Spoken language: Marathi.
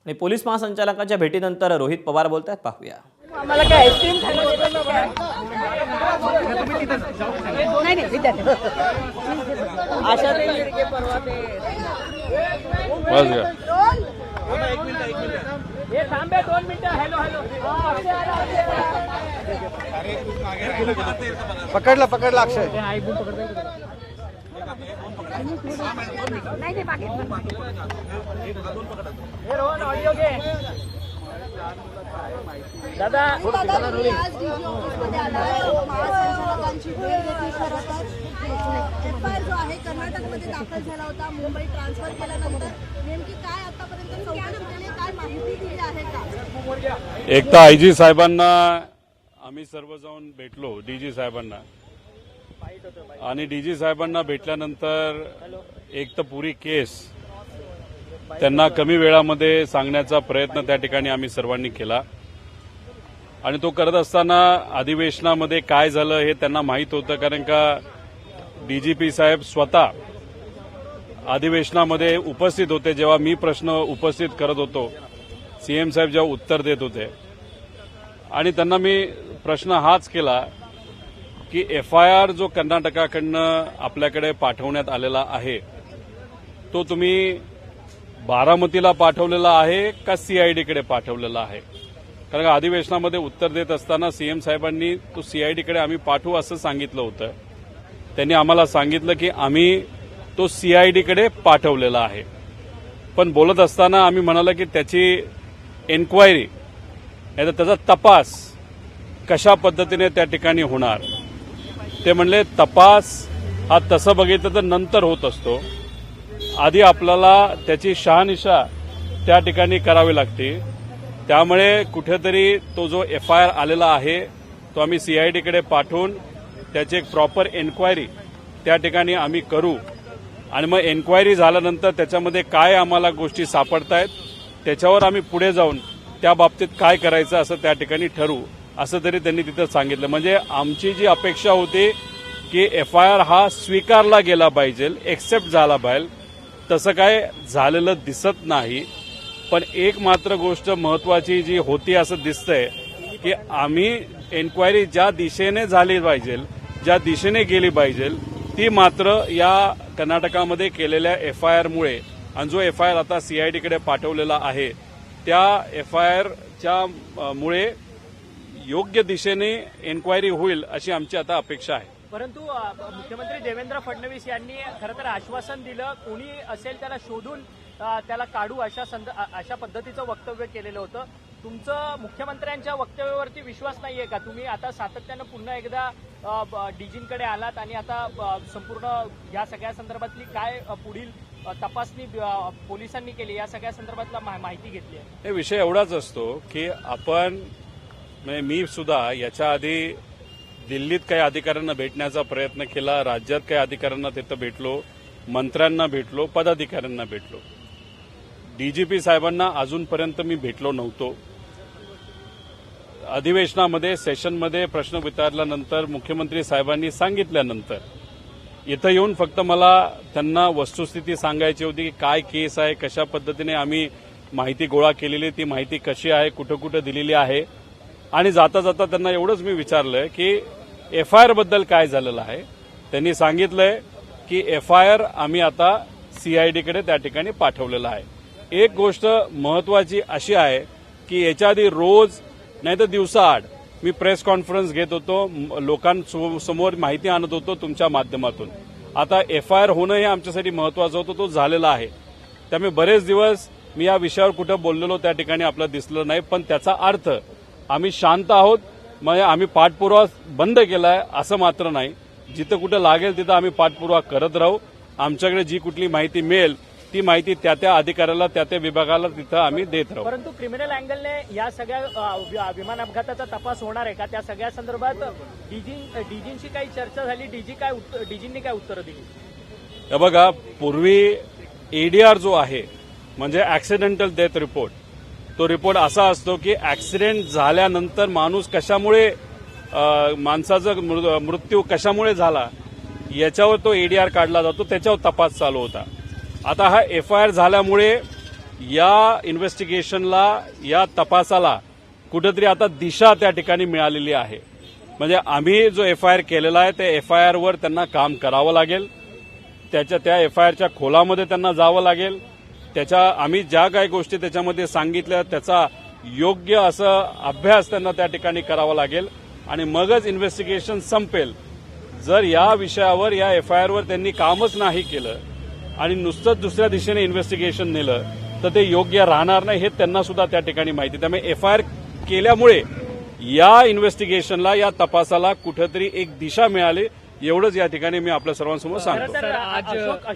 आणि पोलीस महासंचालकांच्या भेटीनंतर रोहित पवार बोलतात, पाहूया. आम्हाला काय आईस्क्रीम खायला देतात काय? नाही विद्यार्थी आशा ते लिडके परवा ते बस का हे थांबे 2 मिनिटं. हॅलो पकडला अक्षय. नाही हे रोहन ऑडिओ घे दादा. तुम्ही आज डीजी ऑफिसमध्ये आला, महासंचालकांची भेट घेतली. खरं तर एफआयआर जो आहे कर्नाटकमध्ये दाखल झाला होता, मुंबई ट्रान्सफर केल्यानंतर नेमकी काय आतापर्यंत चौकशीने काय माहिती दिली आहे का? एक तर आयजी साहेबांना आम्ही सर्व जाऊन भेटलो, डीजी साहेबांना, आणि डीजी साहेबांना भेटल्यानंतर एक तर पुरी केस त्यांना कमी वेळामध्ये सांगण्याचा प्रयत्न त्या ठिकाणी आम्ही सर्वांनी केला. आणि तो करत असताना अधिवेशनामध्ये काय झालं हे त्यांना माहीत होतं, कारण का डीजीपी साहेब स्वतः अधिवेशनामध्ये उपस्थित होते. जेव्हा मी प्रश्न उपस्थित करत होतो, सीएम साहेब जेव्हा उत्तर देत होते, आणि त्यांना मी प्रश्न हाच केला की एफआयआर जो कर्नाटकाकडनं आपल्याकडे पाठवण्यात आलेला आहे तो तुम्ही बारामतीला पाठवलेला आहे का सीआयडीकडे पाठवलेला आहे. कारण का अधिवेशनामध्ये उत्तर देत असताना सीएम साहेबांनी तो सीआयडीकडे आम्ही पाठवू असं सांगितलं होतं. त्यांनी आम्हाला सांगितलं की आम्ही तो सीआयडीकडे पाठवलेला आहे. पण बोलत असताना आम्ही म्हणालो की त्याची एन्क्वायरी नाही तर त्याचा तपास कशा पद्धतीने त्या ठिकाणी होणार. ते म्हणले तपास हा तसं बघितलं तर नंतर होत असतो, आधी आपल्याला त्याची शहानिशा त्या ठिकाणी करावी लागते. त्यामुळे कुठेतरी तो जो एफआयआर आलेला आहे तो आम्ही सीआयडीकडे पाठवून त्याची एक प्रॉपर एन्क्वायरी त्या ठिकाणी आम्ही करू. आणि मग एन्क्वायरी झाल्यानंतर त्याच्यामध्ये काय आम्हाला गोष्टी सापडतायत त्याच्यावर आम्ही पुढे जाऊन त्या बाबतीत काय करायचं असं त्या ठिकाणी ठरवू, असं तरी त्यांनी तिथं सांगितलं. म्हणजे आमची जी अपेक्षा होती की एफआयआर हा स्वीकारला गेला पाहिजे, एक्सेप्ट झाला पाहिजे, तसं काय झालेलं दिसत नाही. पण एक मात्र गोष्ट महत्वाची जी होती असं दिसतंय की आम्ही एन्क्वायरी ज्या दिशेने झाली पाहिजे, ज्या दिशेने गेली पाहिजे, ती मात्र या कर्नाटकामध्ये केलेल्या एफआयआरमुळे, आणि जो एफआयआर आता सीआयडीकडे पाठवलेला आहे त्या एफआयआरच्या मुळे योग्य दिशेने एन्क्वायरी होईल अशी आमची आता अपेक्षा आहे. परंतु मुख्यमंत्री देवेंद्र फडणवीस यांनी खरं तर आश्वासन दिलं, कोणी असेल त्याला शोधून त्याला काढू अशा पद्धतीचं वक्तव्य केलेलं होतं. तुमचं मुख्यमंत्र्यांच्या वक्तव्यावरती विश्वास नाहीये का? तुम्ही आता सातत्यानं पुन्हा एकदा डीजींकडे आलात आणि आता संपूर्ण या सगळ्या संदर्भातली काय पुढील तपासणी पोलिसांनी केली या सगळ्या संदर्भातला माहिती घेतली आहे. हे विषय एवढाच असतो की आपण, म्हणजे मी सुद्धा याच्या आधी दिल्लीत काही अधिकाऱ्यांना भेटण्याचा प्रयत्न केला, राज्यात काही अधिकाऱ्यांना तिथं भेटलो, मंत्र्यांना भेटलो, पदाधिकाऱ्यांना भेटलो. डीजीपी साहेबांना अजूनपर्यंत मी भेटलो नव्हतो. अधिवेशनामध्ये सेशनमध्ये प्रश्न विचारल्यानंतर मुख्यमंत्री साहेबांनी सांगितल्यानंतर इथं येऊन फक्त मला त्यांना वस्तुस्थिती सांगायची होती की काय केस आहे, कशा पद्धतीने आम्ही माहिती गोळा केलेली, ती माहिती कशी आहे, कुठं कुठं दिलेली आहे. आणि जाता जाता त्यांना एवढंच मी विचारलं की एफआयआर बद्दल काय झालेलं आहे. त्यांनी सांगितलंय की एफआयआर आम्ही आता सीआयडीकडे त्या ठिकाणी पाठवलेला आहे. एक गोष्ट महत्वाची अशी आहे की याच्या आधी रोज नाही तर दिवसाआड मी प्रेस कॉन्फरन्स घेत होतो, लोकांसमोर माहिती आणत होतो तुमच्या माध्यमातून. आता एफआयआर होणं हे आमच्यासाठी महत्वाचं होतं, तो झालेला आहे. त्यामुळे बरेच दिवस मी या विषयावर कुठं बोललेलो त्या ठिकाणी आपलं दिसलं नाही. पण त्याचा अर्थ आम्ही शांत आहोत, म्हणजे आम्ही पाठपुरावा बंद केलाय असं मात्र नाही. जिथं कुठं लागेल तिथं आम्ही पाठपुरावा करत राहू. आमच्याकडे जी कुठली माहिती मिळेल ती माहिती त्या त्या अधिकाऱ्याला, त्या त्या विभागाला तिथं आम्ही देत राहू. परंतु क्रिमिनल अँगलने या सगळ्या विमान अपघाताचा तपास होणार आहे का? त्या सगळ्या संदर्भात डीजींशी काही चर्चा झाली? डीजींनी काय उत्तरं दिली? हे बघा, पूर्वी एडीआर जो आहे म्हणजे ऍक्सिडेंटल डेथ रिपोर्ट, तो रिपोर्ट असा असतो की ऍक्सिडेंट झाल्यानंतर माणूस कशामुळे, माणसाचा मृत्यू कशामुळे झाला याच्यावर तो एडीआर काढला जातो, त्याच्यावर तपास चालू होता. आता हा एफआयआर झाल्यामुळे या इन्व्हेस्टिगेशनला, या तपासाला कुठेतरी आता दिशा त्या ठिकाणी मिळालेली आहे. म्हणजे आम्ही जो एफआयआर केलेला आहे त्या एफआयआरवर त्यांना काम करावं लागेल. त्या एफआयआरच्या खोलामध्ये त्यांना जावं लागेल. आम्ही ज्या काही गोष्टी त्याच्यामध्ये सांगितल्या त्याचा योग्य असं अभ्यास त्यांना त्या ठिकाणी करावा लागेल आणि मगच इन्व्हेस्टिगेशन संपेल. जर या विषयावर, या एफआयआरवर त्यांनी कामच नाही केलं आणि नुसतंच दुसऱ्या दिशेने इन्व्हेस्टिगेशन नेलं तर ते योग्य राहणार नाही हे त्यांना सुद्धा त्या ठिकाणी माहिती. त्यामुळे एफआयआर केल्यामुळे या इन्व्हेस्टिगेशनला, या तपासाला कुठेतरी एक दिशा मिळाली, एवढंच या ठिकाणी मी आपल्या सर्वांसमोर सांगतो. खरं तर